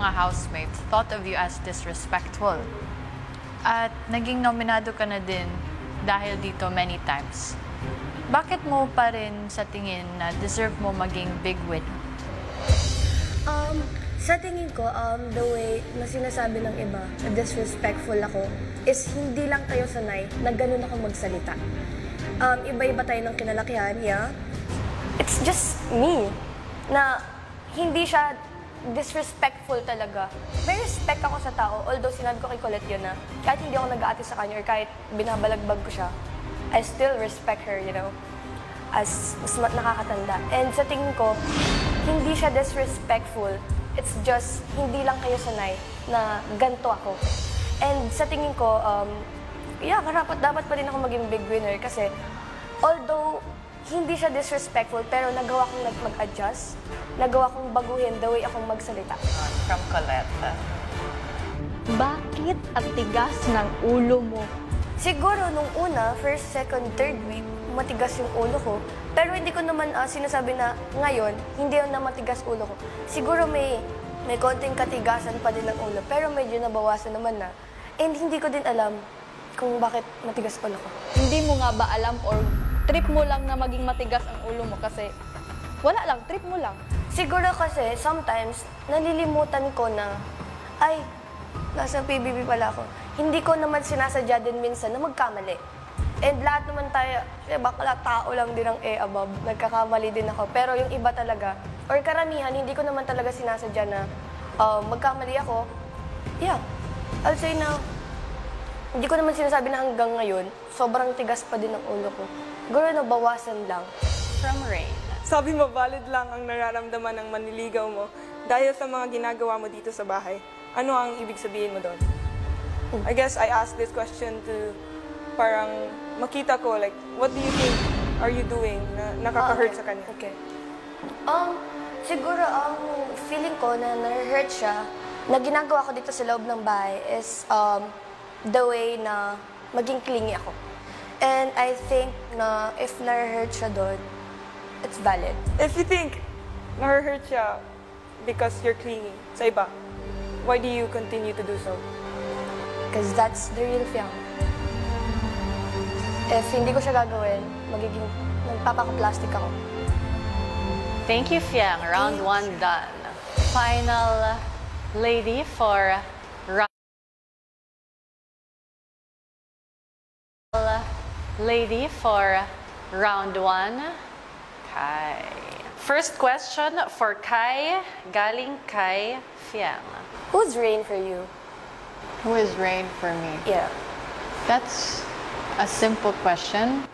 mga housemates thought of you as disrespectful. At naging nominado ka na din dahil dito many times. Bakit mo pa rin sa tingin na deserve mo maging big winner? Sa tingin ko, the way na sinasabi ng iba na disrespectful ako is hindi lang kayo sanay na ganun ako magsalita. Iba-iba tayo ng kinalakihan, yeah? It's just me na hindi siya disrespectful talaga. May respect ako sa tao, although sinabi ko kay Colette yun na kahit hindi ako nag-aati sa kanya or kahit binabalagbag ko siya, I still respect her, you know, as mas nakakatanda. And sa tingin ko, hindi siya disrespectful. It's just, hindi lang kayo sanay na ganito ako. And sa tingin ko, dapat pa rin ako maging big winner kasi although hindi siya disrespectful, pero nagawa kong mag-adjust, nagawa kong baguhin the way akong magsalita. From Colette. Bakit ang tigas ng ulo mo? Siguro nung una, first, second, third week, matigas yung ulo ko. Pero hindi ko naman sinasabi na ngayon, hindi na matigas ulo ko. Siguro may konting katigasan pa din ng ulo, pero medyo nabawasan naman na. And hindi ko din alam kung bakit matigas ulo ko. Hindi mo nga ba alam or trip mo lang na maging matigas ang ulo mo kasi wala lang, trip mo lang. Siguro kasi sometimes nalilimutan ko na, ay, nasa PBB pala ako. Hindi ko naman sinasadya din minsan na magkamali. And lahat naman tayo, bakla tao lang din ang above. Nagkakamali din ako. Pero yung iba talaga, or karamihan, hindi ko naman talaga sinasadya na magkamali ako. Yeah, I'll say na, hindi ko naman sinasabi na hanggang ngayon, sobrang tigas pa din ang ulo ko. Siguro nabawasan lang. From Rain. Sabi mo, valid lang ang nararamdaman ng manliligaw mo dahil sa mga ginagawa mo dito sa bahay. Ano ang ibig sabihin mo doon? I guess I asked this question to parang makita ko, like, what do you think are you doing na nakaka-hurt sa kanya? Okay. Siguro ang feeling ko na na-hurt siya, na ginagawa ko dito sa loob ng bahay is the way na maging clingy ako. And I think na if na-hurt siya doon, it's valid. If you think na-hurt siya because you're clingy sa iba, why do you continue to do so? Because that's the real Fiang. If hindi ko siya gagawin, magiging nagpapaka-plastic ako. Thank you, Fiang. Round 1 done. Final lady for round 1, Kai. First question for Kai, galing kay Fiang. Who's Rain for you? Who is Rain for me? Yeah. That's a simple question.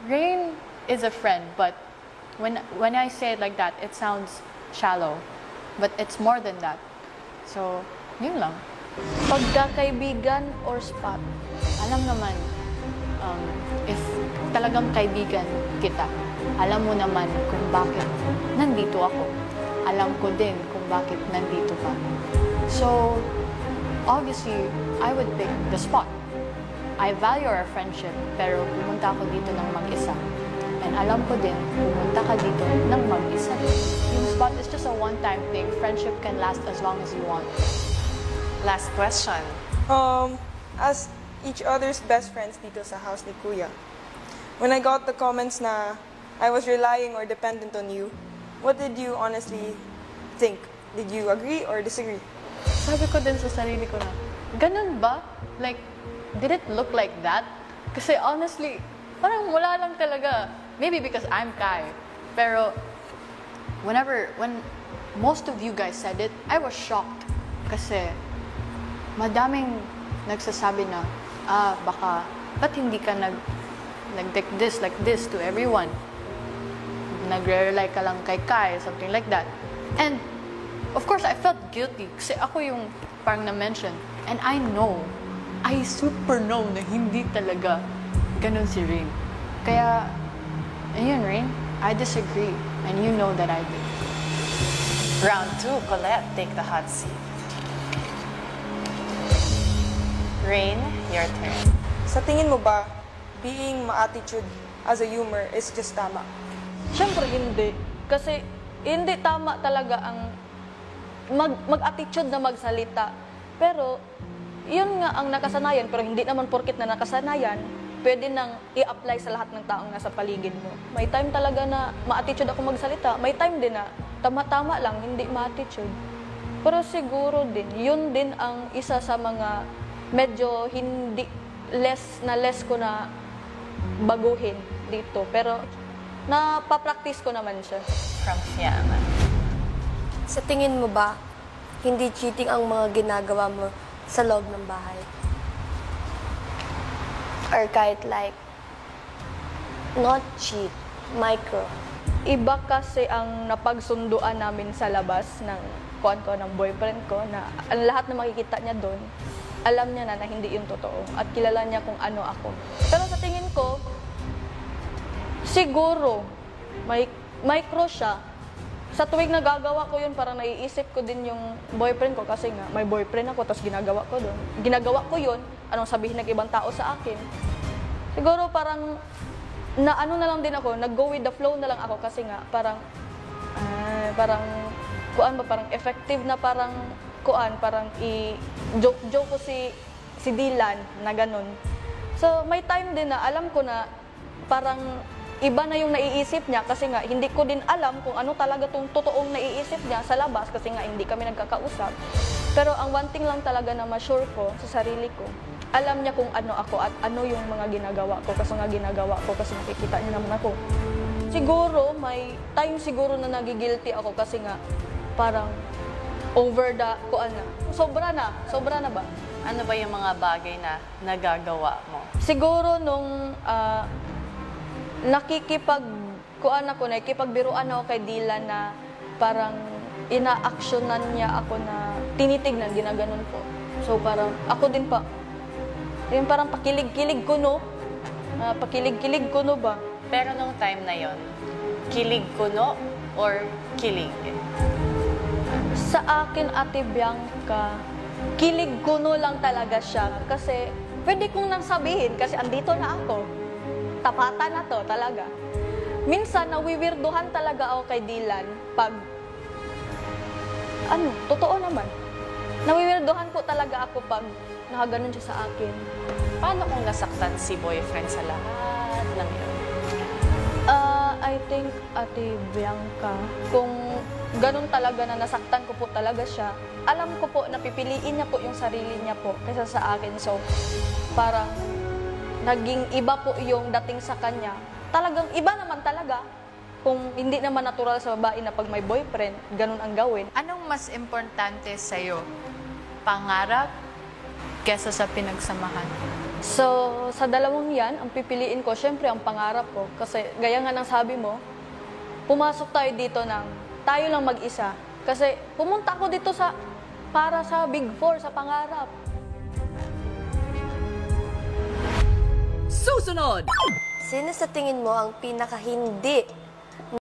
Rain is a friend, but when I say it like that, it sounds shallow. But it's more than that. So, yun lang. Pagkakaibigan or spot? Alam naman, if talagang kaibigan kita, alam mo naman kung bakit nandito ako. Alam ko din kung bakit nandito ka. So, obviously, I would pick the spot. I value our friendship, pero pumunta ako dito ng mag-isa. And alam ko din, pumunta ka dito ng mag-isa. Yung spot is just a one-time thing. Friendship can last as long as you want. Last question. As each other's best friends dito sa house ni Kuya, when I got the comments na I was relying or dependent on you, what did you honestly think? Did you agree or disagree? Sabi ko din sa sarili ko na, ganun ba? Like, did it look like that? Kasi honestly, parang wala lang talaga. Maybe because I'm Kai. Pero, when most of you guys said it, I was shocked. Kasi, madaming nagsasabi na, baka, ba't hindi ka nag-deck this like this to everyone? Nagre-rely ka lang kay Kai, something like that. And, of course, I felt guilty kasi ako yung parang na-mention. And I super know na hindi talaga ganun si Rain. Kaya, ayun, Rain, I disagree. And you know that I do. Round 2, Colette, take the hot seat. Rain, your turn. Sa tingin mo ba, being ma-attitude as a humor is just tama? Siyempre hindi. Kasi hindi tama talaga ang mag-attitude na magsalita. Pero, yun nga ang nakasanayan, pero hindi naman porket na nakasanayan, pwede nang i-apply sa lahat ng taong nasa paligid mo. May time talaga na ma-attitude ako magsalita, may time din na tama-tama lang, hindi ma-attitude. Pero siguro din, yun din ang isa sa mga medyo hindi less ko na baguhin dito. Pero napapractice ko naman siya. From Fiamma. Sa tingin mo ba, hindi cheating ang mga ginagawa mo sa loob ng bahay? Or kahit like, not cheat, micro. Iba kasi ang napagsunduan namin sa labas ng ng boyfriend ko na ang lahat na makikita niya doon, alam niya na hindi yun totoo at kilala niya kung ano ako. Pero sa tingin ko, siguro may micro siya. Sa tuwing nagagawa ko yun, parang naiisip ko din yung boyfriend ko kasi nga may boyfriend ako tapos ginagawa ko doon. Ginagawa ko yun, anong sabihin ng ibang tao sa akin. Siguro parang na ano na lang din ako, nag-go with the flow na lang ako kasi nga parang parang effective na parang i-joke ko si Dylan na ganun. So may time din na alam ko na parang iba na yung naiisip niya kasi nga hindi ko din alam kung ano talaga tong totoong naiisip niya sa labas kasi nga hindi kami nagkakausap. Pero ang one thing lang talaga na ma-sure ko sa sarili ko, alam niya kung ano ako at ano yung mga ginagawa ko kasi nakikita niya naman ako. Siguro may time siguro na nagigilty ako kasi nga parang over the sobra na ba? Ano ba yung mga bagay na nagagawa mo? Siguro nung nakikipagbiruan ako kay Dylan na parang ina-actionan niya ako na tinitignan, ginaganon ko. So parang ako din pa, yung parang pakilig-kilig ko no? Pakilig-kilig ko no ba? Pero nung time na yon, kilig kuno or kilig? Sa akin, Ate Bianca, kilig kuno lang talaga siya. Kasi pwede kong nang sabihin kasi andito na ako. Tapatan na to talaga. Minsan, nawiwirduhan talaga ako kay Dylan pag, totoo naman. Nawiwirduhan ko talaga ako pag nakaganon siya sa akin. Paano kung nasaktan si boyfriend sa lahat ng yun? I think, Ate Bianca, kung ganun talaga na nasaktan ko po talaga siya, alam ko po na pipiliin niya po yung sarili niya po kaysa sa akin. So, parang naging iba po yung dating sa kanya. Talagang iba naman talaga. Kung hindi naman natural sa babae na pag may boyfriend, ganun ang gawin. Anong mas importante sa'yo? Pangarap kesa sa pinagsamahan? So, sa dalawang yan, ang pipiliin ko, syempre ang pangarap ko. Kasi gaya nga ng sabi mo, pumasok tayo dito ng tayo lang mag-isa. Kasi pumunta ako dito para sa Big Four, sa pangarap. Susunod! Sino sa tingin mo ang pinaka-hindi